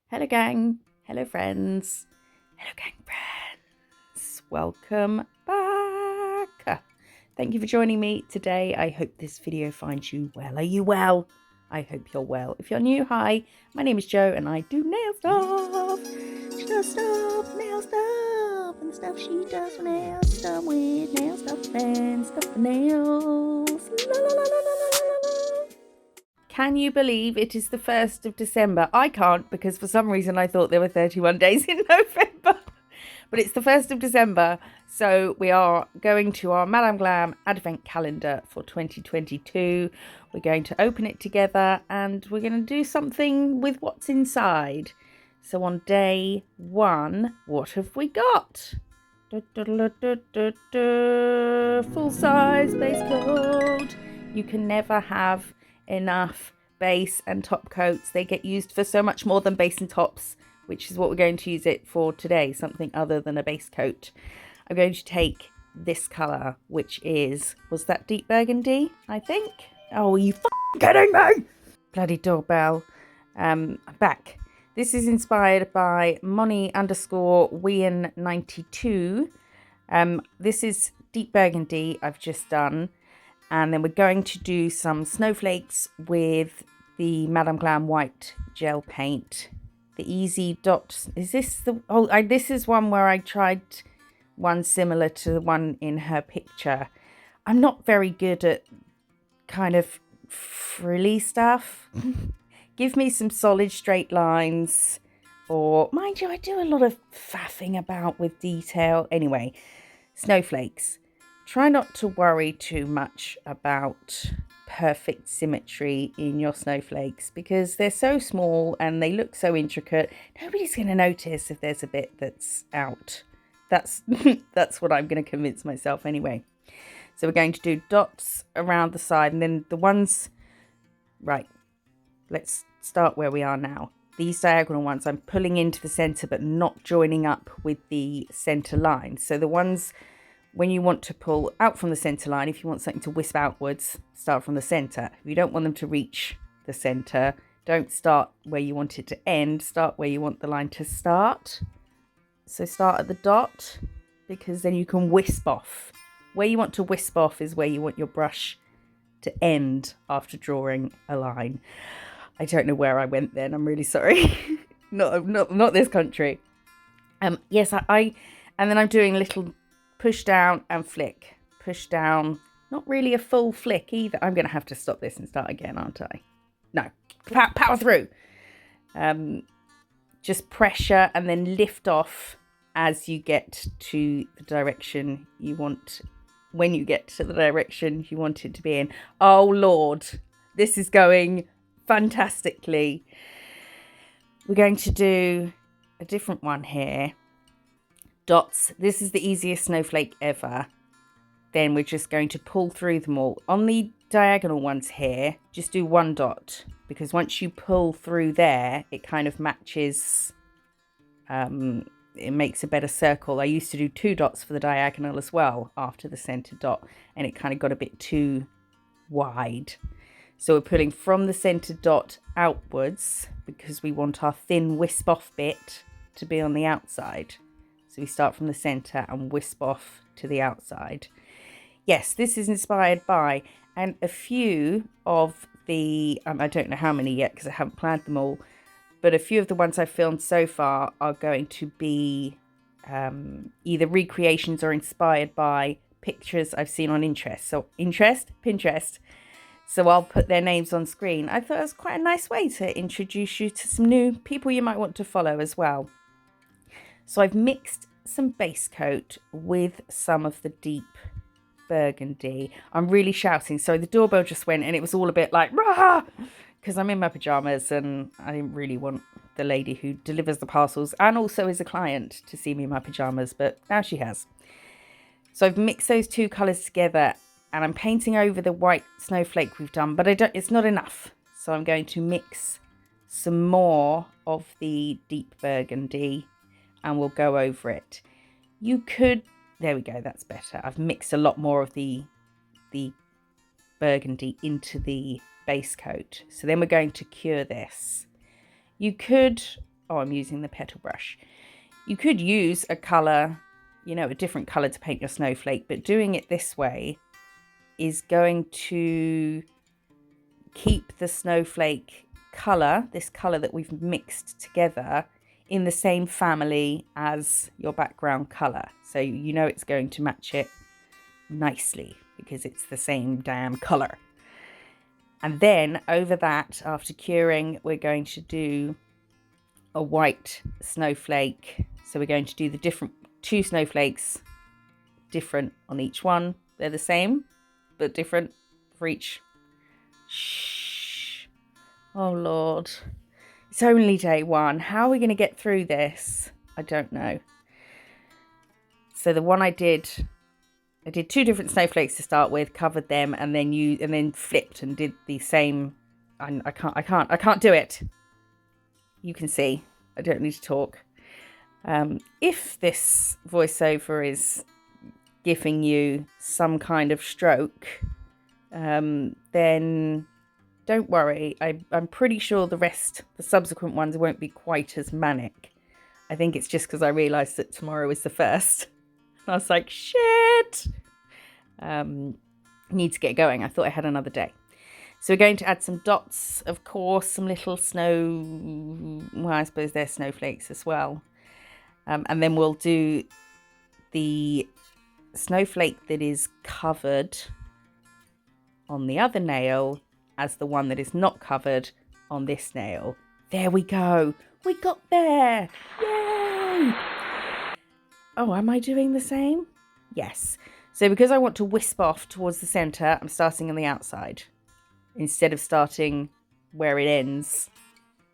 Hello gang, hello friends, welcome back. Thank you for joining me today. I hope this video finds you well. Are you well? I hope you're well. If you're new, hi, my name is Jo and I do nail stuff. Nail stuff, and the stuff she does for nails, stuff with nail stuff and stuff for nails. La, la, la, la, la, la, la. Can you believe it is the 1st of December? I can't, because for some reason I thought there were 31 days in November. But it's the 1st of December, so we are going to our Madame Glam Advent Calendar for 2022. We're going to open it together and we're going to do something with what's inside. So on day 1, what have we got? Full size base coat. You can never have enough base and top coats. They get used for so much more than base and tops, which is what we're going to use it for today, something other than a base coat. I'm going to take this colour, which was that deep burgundy, I think? Oh, are you kidding me? Bloody doorbell. I'm back. This is inspired by Moni_Wean92. This is deep burgundy I've just done. And then we're going to do some snowflakes with the Madame Glam white gel paint. The Easy Dot. Is this the... Oh, this is one where I tried one similar to the one in her picture. I'm not very good at kind of frilly stuff. Give me some solid straight lines. Or, mind you, I do a lot of faffing about with detail. Anyway, snowflakes. Try not to worry too much about perfect symmetry in your snowflakes because they're so small and they look so intricate. Nobody's going to notice if there's a bit that's out. That's what I'm going to convince myself anyway. So we're going to do dots around the side and then the ones... Right, let's start where we are now. These diagonal ones I'm pulling into the centre but not joining up with the centre line. So the ones... When you want to pull out from the centre line, if you want something to wisp outwards, start from the centre. If you don't want them to reach the centre, don't start where you want it to end. Start where you want the line to start. So start at the dot, because then you can wisp off. Where you want to wisp off is where you want your brush to end after drawing a line. I don't know where I went then. I'm really sorry. not this country. Yes, and then I'm doing little... push down and flick. Push down. Not really a full flick either. I'm going to have to stop this and start again, aren't I? No. Power through. Just pressure and then lift off as you get to the direction you want. When you get to the direction you want it to be in. Oh, Lord. This is going fantastically. We're going to do a different one here. Dots. This is the easiest snowflake ever. Then we're just going to pull through them all. On the diagonal ones here, just do one dot, because once you pull through there, it kind of matches, it makes a better circle. I used to do 2 dots for the diagonal as well after the center dot, and it kind of got a bit too wide. So we're pulling from the center dot outwards because we want our thin wisp off bit to be on the outside. So we start from the centre and wisp off to the outside. Yes, this is inspired by, and a few of the, I don't know how many yet because I haven't planned them all, but a few of the ones I've filmed so far are going to be either recreations or inspired by pictures I've seen on Pinterest. So I'll put their names on screen. I thought it was quite a nice way to introduce you to some new people you might want to follow as well. So I've mixed some base coat with some of the deep burgundy. I'm really shouting. So the doorbell just went and it was all a bit like, rah! Because I'm in my pyjamas and I didn't really want the lady who delivers the parcels and also is a client to see me in my pyjamas, but now she has. So I've mixed those 2 colours together and I'm painting over the white snowflake we've done, but it's not enough. So I'm going to mix some more of the deep burgundy and we'll go over it. You could, there we go, that's better. I've mixed a lot more of the burgundy into the base coat. So then we're going to cure this. You could oh, I'm using the petal brush. You could use a colour, a different colour to paint your snowflake, but doing it this way is going to keep the snowflake colour, this colour that we've mixed together, in the same family as your background colour. So it's going to match it nicely because it's the same damn colour. And then over that, after curing, we're going to do a white snowflake. So we're going to do the different 2 snowflakes, different on each one. They're the same, but different for each. Shh. Oh, Lord. It's only day 1. How are we going to get through this? I don't know. So the one I did 2 different snowflakes to start with, covered them, and then flipped and did the same. I can't do it. You can see. I don't need to talk. If this voiceover is giving you some kind of stroke, then don't worry. I'm pretty sure the subsequent ones won't be quite as manic. I think it's just because I realised that tomorrow is the 1st. I was like, shit. Need to get going. I thought I had another day. So we're going to add some dots, of course, some little I suppose they're snowflakes as well. And then we'll do the snowflake that is covered on the other nail as the one that is not covered on this nail. There we go. We got there. Yay! Oh, am I doing the same? Yes. So because I want to wisp off towards the centre, I'm starting on the outside instead of starting where it ends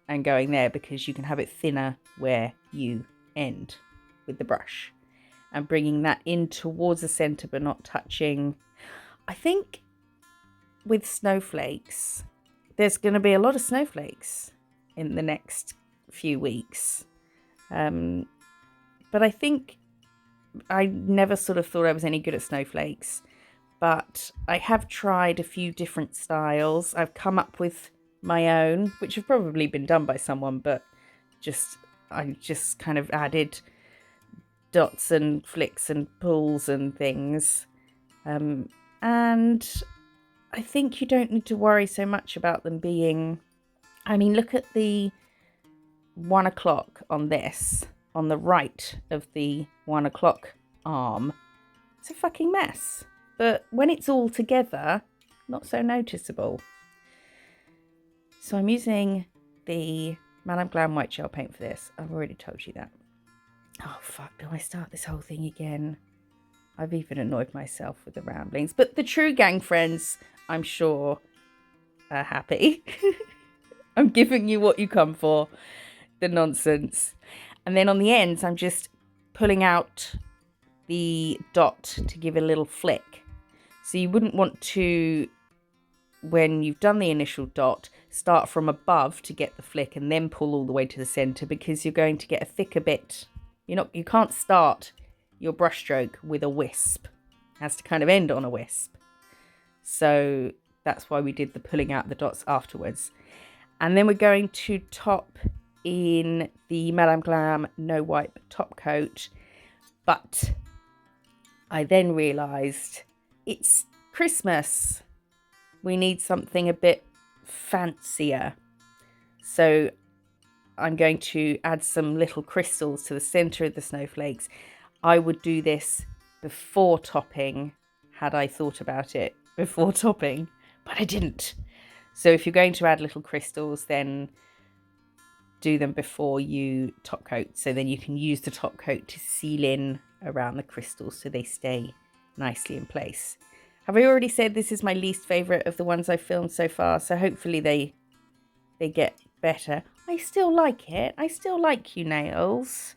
and going there, because you can have it thinner where you end with the brush, and bringing that in towards the centre but not touching. I think with snowflakes, there's going to be a lot of snowflakes in the next few weeks. But I think I never sort of thought I was any good at snowflakes, but I have tried a few different styles. I've come up with my own, which have probably been done by someone, but I just kind of added dots and flicks and pulls and things. And I think you don't need to worry so much about them being... I mean, look at the 1 o'clock on this, on the right of the 1 o'clock arm. It's a fucking mess. But when it's all together, not so noticeable. So I'm using the Madame Glam white gel paint for this. I've already told you that. Oh, fuck. Do I start this whole thing again? I've even annoyed myself with the ramblings. But the true gang friends, I'm sure, are happy. I'm giving you what you come for. The nonsense. And then on the ends, I'm just pulling out the dot to give it a little flick. So you wouldn't want to, when you've done the initial dot, start from above to get the flick and then pull all the way to the centre, because you're going to get a thicker bit. You can't start your brushstroke with a wisp. It has to kind of end on a wisp. So that's why we did the pulling out the dots afterwards. And then we're going to top in the Madame Glam No Wipe top coat. But I then realised it's Christmas. We need something a bit fancier. So I'm going to add some little crystals to the centre of the snowflakes. I would do this before topping, had I thought about it before topping, but I didn't. So if you're going to add little crystals, then do them before you top coat. So then you can use the top coat to seal in around the crystals so they stay nicely in place. Have I already said this is my least favourite of the ones I've filmed so far? So hopefully they get better. I still like it. I still like you, nails.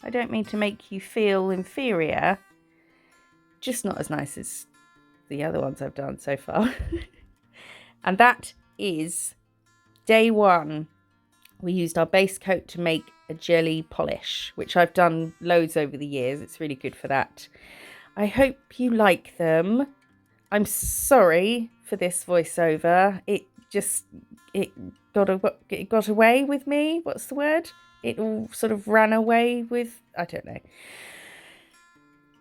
I don't mean to make you feel inferior. Just not as nice as the other ones I've done so far. And that is day 1. We used our base coat to make a jelly polish, which I've done loads over the years. It's really good for that. I hope you like them. I'm sorry for this voiceover. It got away with me. What's the word? it all sort of ran away with, I don't know.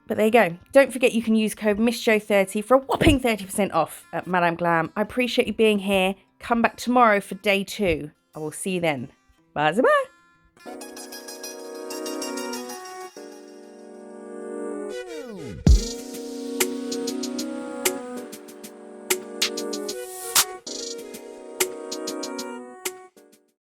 But there you go. Don't forget you can use code MISSJO30 for a whopping 30% off at Madame Glam. I appreciate you being here. Come back tomorrow for day 2. I will see you then. Bye.